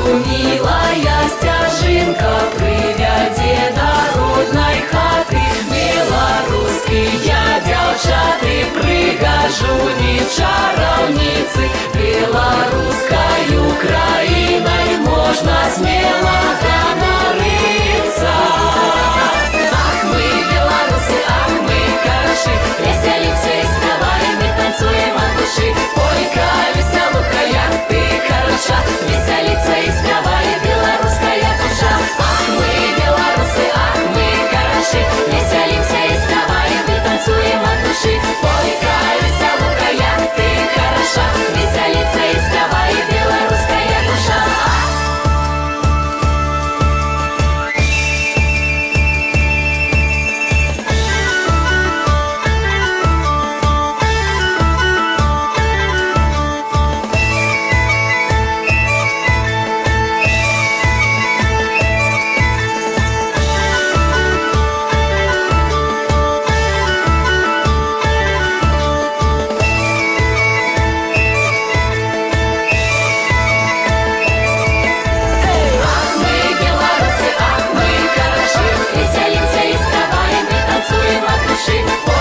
милая стяжинка привядзе да роднай хаты. Беларускія дзяўчаты, прыгажуні, чараўніцы, беларускаю краінай можна смела ганарыцца. Ах, мы беларусы, ах, мы карашы, весялімся і спяваем, і танцуем ад душы. Ой-ка, весялуха, як ты хороша, весяліцца і спявае беларуская душа. Ах, мы беларусы, ах, мы карашы, весялімся і спяваем, і танцуем ад душы. Ой-ка, весялуха, як ты хороша, весяліцца і спявае беларуская душа. Ах, мы беларусы, ах, мы карашы, весялімся і спяваем, і танцуем ад душы.